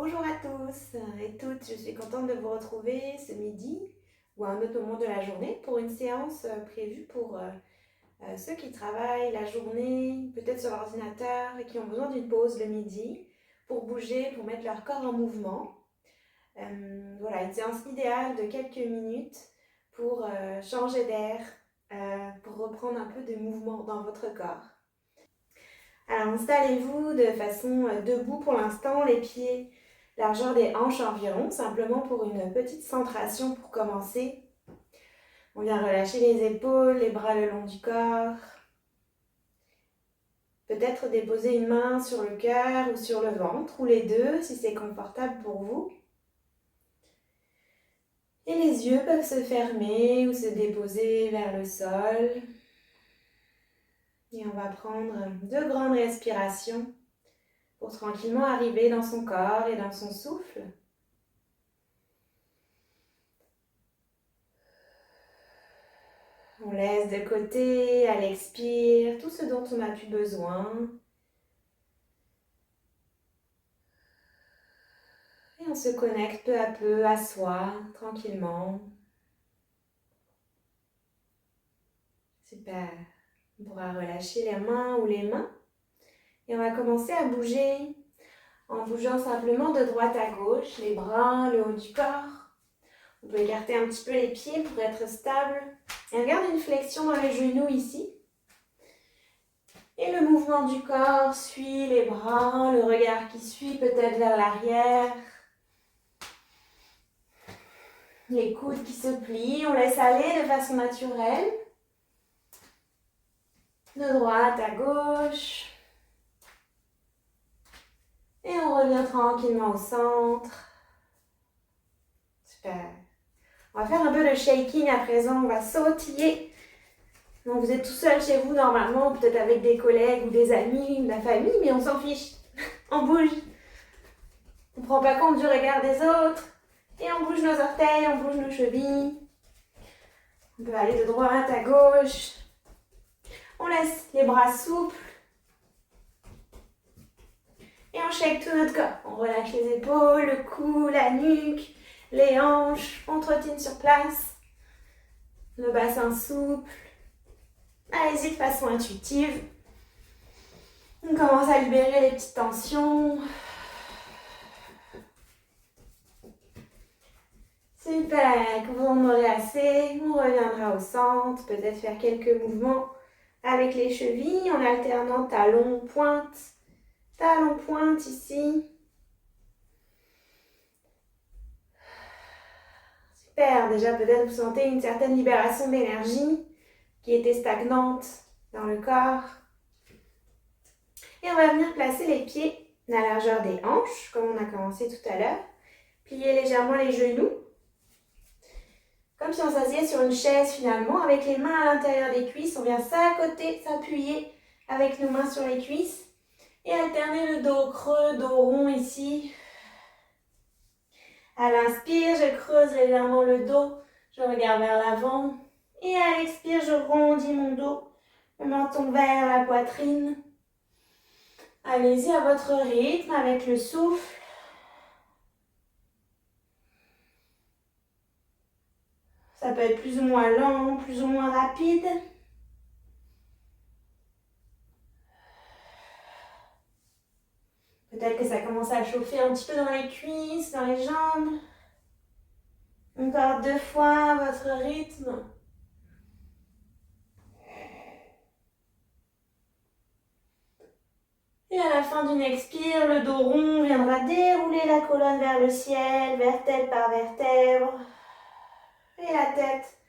Bonjour à tous et toutes, je suis contente de vous retrouver ce midi ou à un autre moment de la journée pour une séance prévue pour ceux qui travaillent la journée, peut-être sur l'ordinateur et qui ont besoin d'une pause le midi pour bouger, pour mettre leur corps en mouvement. Voilà, une séance idéale de quelques minutes pour changer d'air, pour reprendre un peu de mouvement dans votre corps. Alors installez-vous de façon debout pour l'instant, les pieds largeur des hanches environ, simplement pour une petite centration pour commencer. On vient relâcher les épaules, les bras le long du corps. Peut-être déposer une main sur le cœur ou sur le ventre, ou les deux si c'est confortable pour vous. Et les yeux peuvent se fermer ou se déposer vers le sol. Et on va prendre 2 grandes respirations pour tranquillement arriver dans son corps et dans son souffle. On laisse de côté, à l'expire, tout ce dont on n'a plus besoin. Et on se connecte peu à peu à soi, tranquillement. Super. On pourra relâcher les mains ou les mains. Et on va commencer à bouger en bougeant simplement de droite à gauche, les bras, le haut du corps. On peut écarter un petit peu les pieds pour être stable. Et on garde une flexion dans les genoux ici. Et le mouvement du corps suit les bras, le regard qui suit peut-être vers l'arrière. Les coudes qui se plient, on laisse aller de façon naturelle. De droite à gauche. Et on revient tranquillement au centre. Super. On va faire un peu de shaking à présent, on va sautiller. Donc vous êtes tout seul chez vous normalement, peut-être avec des collègues ou des amis ou de la famille, mais on s'en fiche. On bouge. On ne prend pas compte du regard des autres. Et on bouge nos orteils, on bouge nos chevilles. On peut aller de droite à gauche. On laisse les bras souples. Et on shake tout notre corps. On relâche les épaules, le cou, la nuque, les hanches. On trottine sur place. Le bassin souple. Allez-y de façon intuitive. On commence à libérer les petites tensions. Super, quand vous en aurez assez, on reviendra au centre, peut-être faire quelques mouvements avec les chevilles en alternant talons, pointe ici. Super, déjà peut-être vous sentez une certaine libération d'énergie qui était stagnante dans le corps. Et on va venir placer les pieds à la largeur des hanches, comme on a commencé tout à l'heure. Plier légèrement les genoux. Comme si on s'asseyait sur une chaise finalement, avec les mains à l'intérieur des cuisses. On vient s'accoter, s'appuyer avec nos mains sur les cuisses. Et alterner le dos creux, dos rond ici. À l'inspire, je creuse légèrement le dos. Je regarde vers l'avant. Et à l'expire, je rondis mon dos. Le menton vers la poitrine. Allez-y à votre rythme avec le souffle. Ça peut être plus ou moins lent, plus ou moins rapide. Peut-être que ça commence à chauffer un petit peu dans les cuisses, dans les jambes. Encore 2 fois votre rythme. Et à la fin d'une expire, le dos rond viendra dérouler la colonne vers le ciel, vertèbre par vertèbre. Et la tête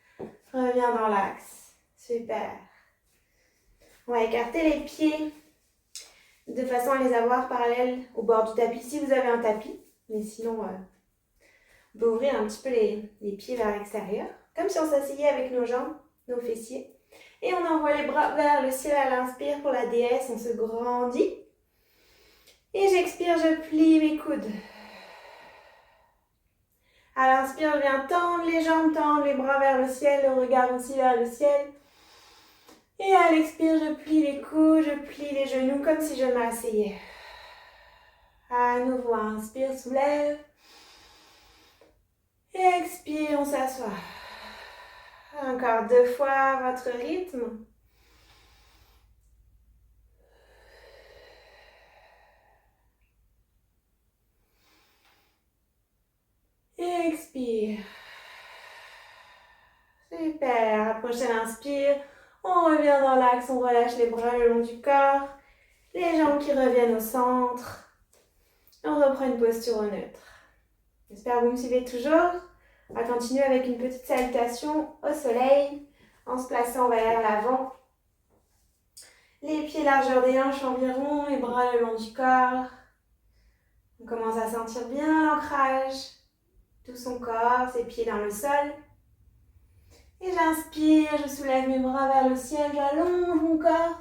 revient dans l'axe. Super. On va écarter les pieds de façon à les avoir parallèles au bord du tapis si vous avez un tapis. Mais sinon, on peut ouvrir un petit peu les pieds vers l'extérieur. Comme si on s'asseyait avec nos jambes, nos fessiers. Et on envoie les bras vers le ciel à l'inspire pour la déesse. On se grandit. Et j'expire, je plie mes coudes. À l'inspire, je viens tendre les jambes, tendre les bras vers le ciel, le regard aussi vers le ciel. Et à l'expire, je plie les coudes, je plie les genoux comme si je m'asseyais. À nouveau, inspire, soulève. Et expire, on s'assoit. Encore 2 fois à votre rythme. Et expire. Super. À la prochaine inspire, on revient dans l'axe, on relâche les bras le long du corps. Les jambes qui reviennent au centre. On reprend une posture neutre. J'espère que vous me suivez toujours. On va continuer avec une petite salutation au soleil en se plaçant vers l'avant. Les pieds largeur des hanches environ, les bras le long du corps. On commence à sentir bien l'ancrage, tout son corps, ses pieds dans le sol. Et j'inspire, je soulève mes bras vers le ciel, j'allonge mon corps.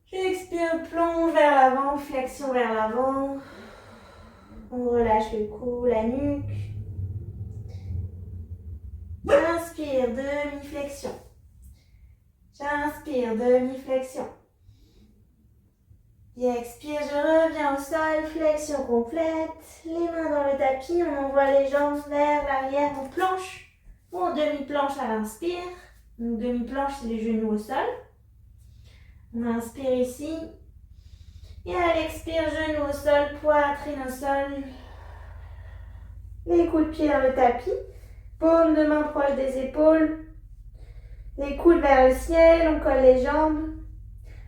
J'expire, plonge vers l'avant, flexion vers l'avant. On relâche le cou, la nuque. J'inspire, demi-flexion. J'inspire, demi-flexion. Et expire, je reviens au sol, flexion complète. Les mains dans le tapis, on envoie les jambes vers l'arrière en planche ou en demi-planche à l'inspire. Une demi-planche, c'est les genoux au sol. On inspire ici. Et à l'expire, genoux au sol, poitrine au sol. Les coups de pied dans le tapis. Paume de main proche des épaules. Les coudes vers le ciel, on colle les jambes.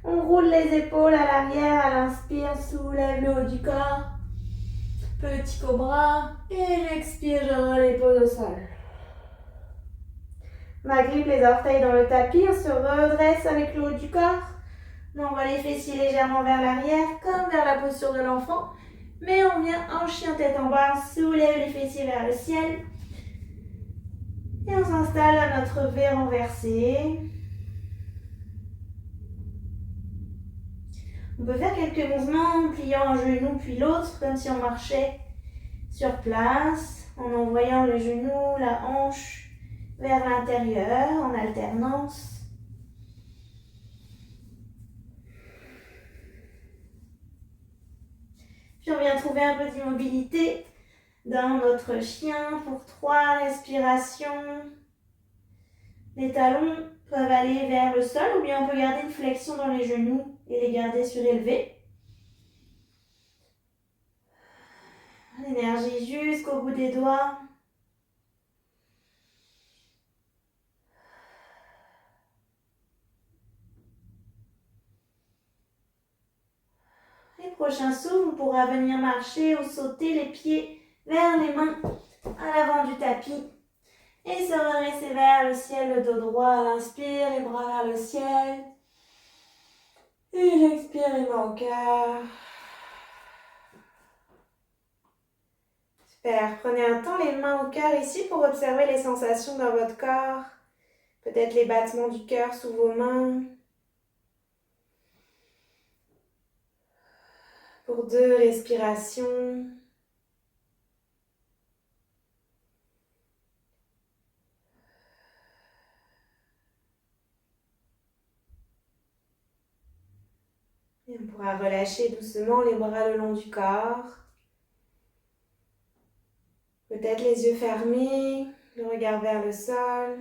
On roule les épaules à l'arrière, à l'inspire, soulève le haut du corps. Petit cobra. Et j'expire, je roule l'épaule au sol. M'agrippe les orteils dans le tapis, on se redresse avec le haut du corps. On envoie les fessiers légèrement vers l'arrière, comme vers la posture de l'enfant. Mais on vient en chien tête en bas, on soulève les fessiers vers le ciel. Et on s'installe à notre V renversé. On peut faire quelques mouvements en pliant un genou puis l'autre, comme si on marchait sur place, en envoyant le genou, la hanche vers l'intérieur, en alternance. Puis on vient trouver un peu d'immobilité dans notre chien pour 3 respirations. Les talons peuvent aller vers le sol ou bien on peut garder une flexion dans les genoux et les garder surélevés. L'énergie jusqu'au bout des doigts. Et prochain souffle, on pourra venir marcher ou sauter les pieds vers les mains à l'avant du tapis. Et se redresser vers le ciel, le dos droit à l'inspire, les bras vers le ciel. Et j'expire les mains au cœur. Super, prenez un temps les mains au cœur ici pour observer les sensations dans votre corps. Peut-être les battements du cœur sous vos mains. Pour 2 respirations. Et on pourra relâcher doucement les bras le long du corps. Peut-être les yeux fermés, le regard vers le sol.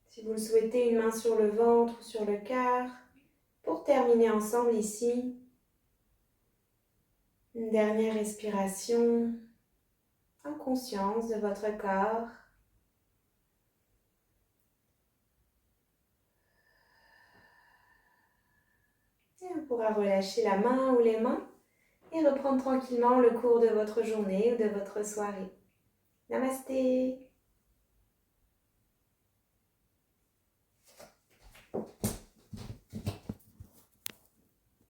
Si vous le souhaitez, une main sur le ventre ou sur le cœur. Pour terminer ensemble ici, une dernière respiration en conscience de votre corps. Et on pourra relâcher la main ou les mains et reprendre tranquillement le cours de votre journée ou de votre soirée. Namasté!